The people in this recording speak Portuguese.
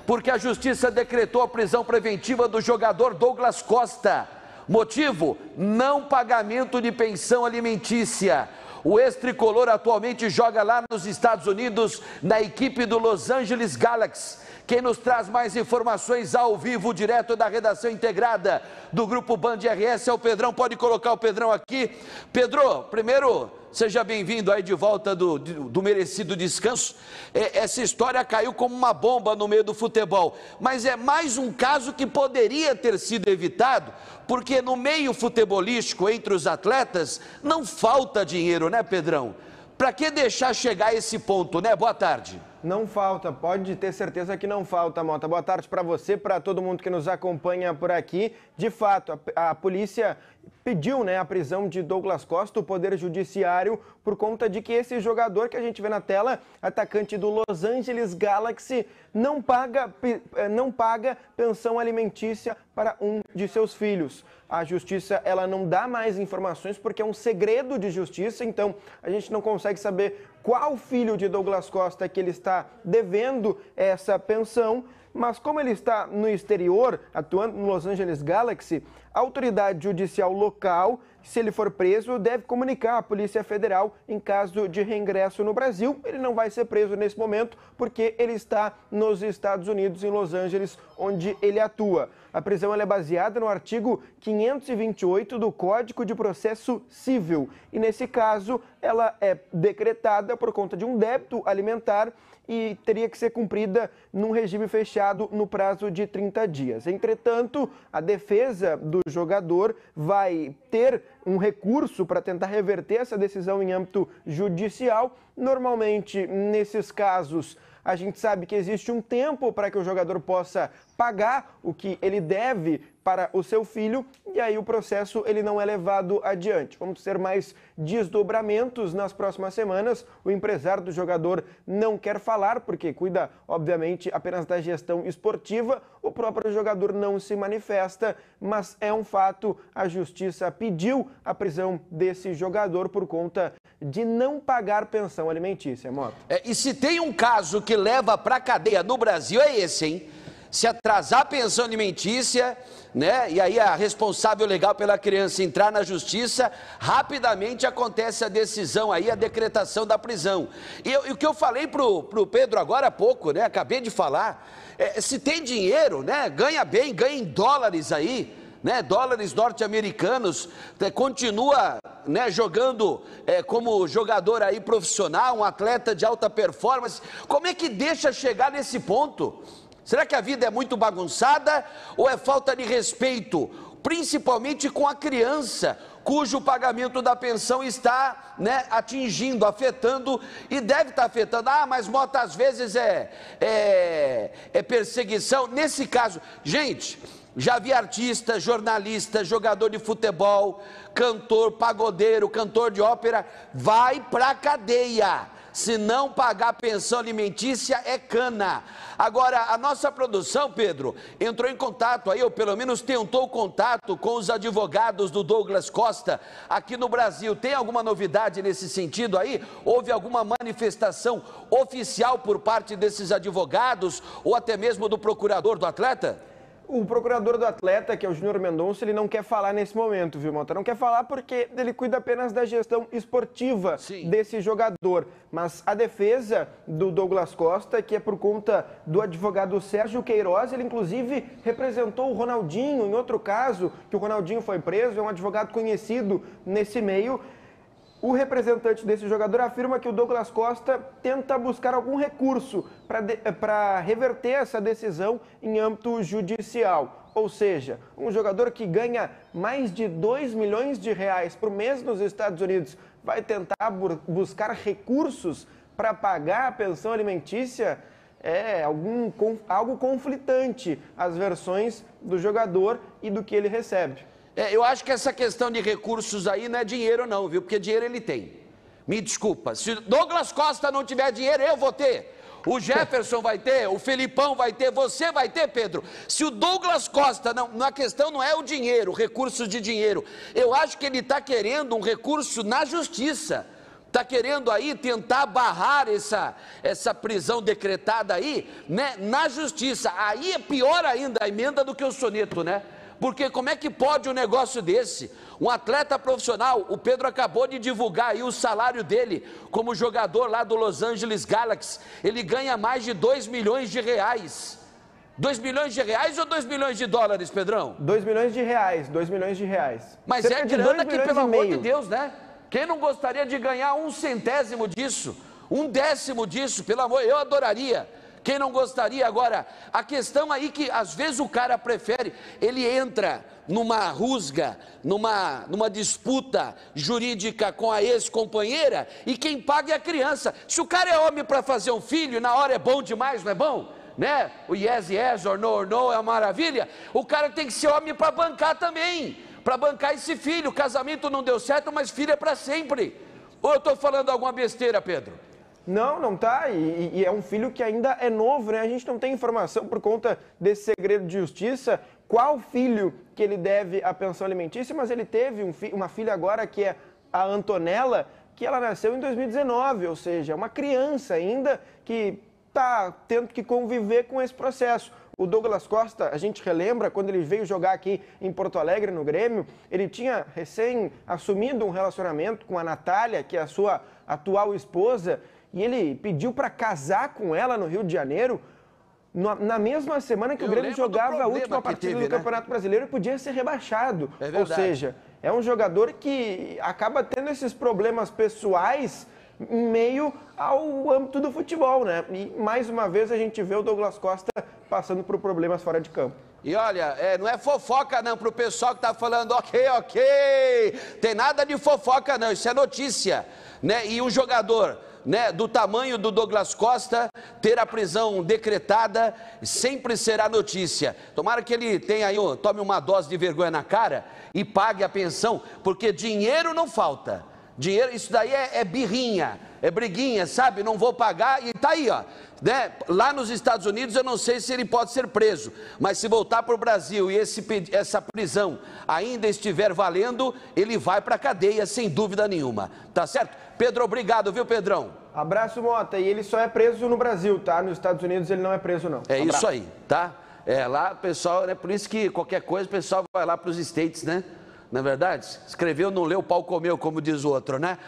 porque a justiça decretou a prisão preventiva do jogador Douglas Costa. Motivo: não pagamento de pensão alimentícia. O ex-tricolor atualmente joga lá nos Estados Unidos, na equipe do Los Angeles Galaxy. Quem nos traz mais informações ao vivo, direto da redação integrada do Grupo Band RS, é o Pedrão. Pode colocar o Pedrão aqui. Pedro, primeiro, seja bem-vindo aí de volta do merecido descanso. Essa história caiu como uma bomba no meio do futebol, mas é mais um caso que poderia ter sido evitado, porque no meio futebolístico, entre os atletas, não falta dinheiro, né, Pedrão? Para que deixar chegar a esse ponto, né? Boa tarde. Não falta, pode ter certeza que não falta, Mota. Boa tarde para você, para todo mundo que nos acompanha por aqui. De fato, a polícia pediu, né, a prisão de Douglas Costa, o Poder Judiciário, por conta de que esse jogador que a gente vê na tela, atacante do Los Angeles Galaxy, não paga pensão alimentícia para um de seus filhos. A justiça, ela não dá mais informações porque é um segredo de justiça, então a gente não consegue saber qual filho de Douglas Costa que ele está devendo essa pensão, mas como ele está no exterior, atuando no Los Angeles Galaxy, a autoridade judicial local, se ele for preso, deve comunicar à Polícia Federal em caso de reingresso no Brasil. Ele não vai ser preso nesse momento porque ele está nos Estados Unidos, em Los Angeles, onde ele atua. A prisão ela é baseada no artigo 528 do Código de Processo Civil e, nesse caso, ela é decretada por conta de um débito alimentar e teria que ser cumprida num regime fechado no prazo de 30 dias. Entretanto, a defesa do jogador vai ter um recurso para tentar reverter essa decisão em âmbito judicial. Normalmente, nesses casos, a gente sabe que existe um tempo para que o jogador possa pagar o que ele deve para o seu filho e aí o processo ele não é levado adiante. Vamos ter mais desdobramentos nas próximas semanas. O empresário do jogador não quer falar porque cuida, obviamente, apenas da gestão esportiva. O próprio jogador não se manifesta, mas é um fato, a justiça pediu a prisão desse jogador por conta de não pagar pensão alimentícia, Mota. E se tem um caso que leva para a cadeia no Brasil é esse, hein? Se atrasar a pensão alimentícia, né, e aí a responsável legal pela criança entrar na justiça, rapidamente acontece a decisão aí, a decretação da prisão. E o que eu falei pro Pedro agora há pouco, né, acabei de falar, se tem dinheiro, né, ganha bem, ganha em dólares aí, né, dólares norte-americanos, continua, né, jogando como jogador aí profissional, um atleta de alta performance, como é que deixa chegar nesse ponto? Será que a vida é muito bagunçada ou é falta de respeito, principalmente com a criança, cujo pagamento da pensão está, né, atingindo, afetando e deve estar afetando? Ah, mas Mota, às vezes é perseguição. Nesse caso, gente, já vi artista, jornalista, jogador de futebol, cantor, pagodeiro, cantor de ópera, vai pra cadeia. Se não pagar pensão alimentícia, é cana. Agora, a nossa produção, Pedro, entrou em contato aí, ou pelo menos tentou contato com os advogados do Douglas Costa aqui no Brasil. Tem alguma novidade nesse sentido aí? Houve alguma manifestação oficial por parte desses advogados ou até mesmo do procurador do atleta? O procurador do atleta, que é o Júnior Mendonça, ele não quer falar nesse momento, viu, Mota? Não quer falar porque ele cuida apenas da gestão esportiva desse jogador. Mas a defesa do Douglas Costa, que é por conta do advogado Sérgio Queiroz, ele inclusive representou o Ronaldinho em outro caso, que o Ronaldinho foi preso, é um advogado conhecido nesse meio. O representante desse jogador afirma que o Douglas Costa tenta buscar algum recurso para reverter essa decisão em âmbito judicial. Ou seja, um jogador que ganha mais de 2 milhões de reais por mês nos Estados Unidos vai tentar buscar recursos para pagar a pensão alimentícia? É algo conflitante as versões do jogador e do que ele recebe. Eu acho que essa questão de recursos aí não é dinheiro não, viu? Porque dinheiro ele tem. Me desculpa, se Douglas Costa não tiver dinheiro, eu vou ter. O Jefferson vai ter, o Felipão vai ter, você vai ter, Pedro. Se o Douglas Costa, a questão não é o dinheiro, recursos de dinheiro. Eu acho que ele está querendo um recurso na justiça. está querendo aí tentar barrar essa prisão decretada aí, né, na justiça. Aí é pior ainda a emenda do que o soneto, né? Porque como é que pode um negócio desse? Um atleta profissional, o Pedro acabou de divulgar aí o salário dele como jogador lá do Los Angeles Galaxy. Ele ganha mais de 2 milhões de reais. 2 milhões de reais ou 2 milhões de dólares, Pedrão? 2 milhões de reais, 2 milhões de reais. Mas cerca é grana que, pelo amor de Deus, né? Quem não gostaria de ganhar 1/100º disso? 1/10 disso, pelo amor, eu adoraria. Quem não gostaria? Agora, a questão aí que às vezes o cara prefere, ele entra numa rusga, numa disputa jurídica com a ex-companheira e quem paga é a criança. Se o cara é homem para fazer um filho, na hora é bom demais, não é bom? Né? O yes, or no é uma maravilha. O cara tem que ser homem para bancar também, para bancar esse filho. O casamento não deu certo, mas filho é para sempre. Ou eu estou falando alguma besteira, Pedro? Não, não tá, e é um filho que ainda é novo, né? A gente não tem informação por conta desse segredo de justiça, qual filho que ele deve a pensão alimentícia, mas ele teve uma filha agora que é a Antonella, que ela nasceu em 2019, ou seja, é uma criança ainda que está tendo que conviver com esse processo. O Douglas Costa, a gente relembra, quando ele veio jogar aqui em Porto Alegre, no Grêmio, ele tinha recém assumido um relacionamento com a Natália, que é a sua atual esposa, e ele pediu para casar com ela no Rio de Janeiro, na mesma semana que o Grêmio jogava a última partida do Campeonato Brasileiro e podia ser rebaixado. Ou seja, é um jogador que acaba tendo esses problemas pessoais em meio ao âmbito do futebol, né? E mais uma vez a gente vê o Douglas Costa passando por problemas fora de campo. E olha, não é fofoca não para o pessoal que está falando, ok, tem nada de fofoca não, isso é notícia, né? E um jogador, né, do tamanho do Douglas Costa ter a prisão decretada sempre será notícia. Tomara que ele tenha aí, tome uma dose de vergonha na cara e pague a pensão, porque dinheiro não falta. Dinheiro, isso daí é birrinha, é briguinha, sabe? Não vou pagar e tá aí, ó. Né? Lá nos Estados Unidos eu não sei se ele pode ser preso, mas se voltar para o Brasil e essa prisão ainda estiver valendo, ele vai para a cadeia sem dúvida nenhuma, tá certo? Pedro, obrigado, viu, Pedrão? Abraço, Mota, e ele só é preso no Brasil, tá? Nos Estados Unidos ele não é preso, não. É isso aí, tá? Lá, pessoal, é por isso que qualquer coisa o pessoal vai lá para os States, né? Não é verdade? Escreveu, não leu, o pau comeu, como diz o outro, né?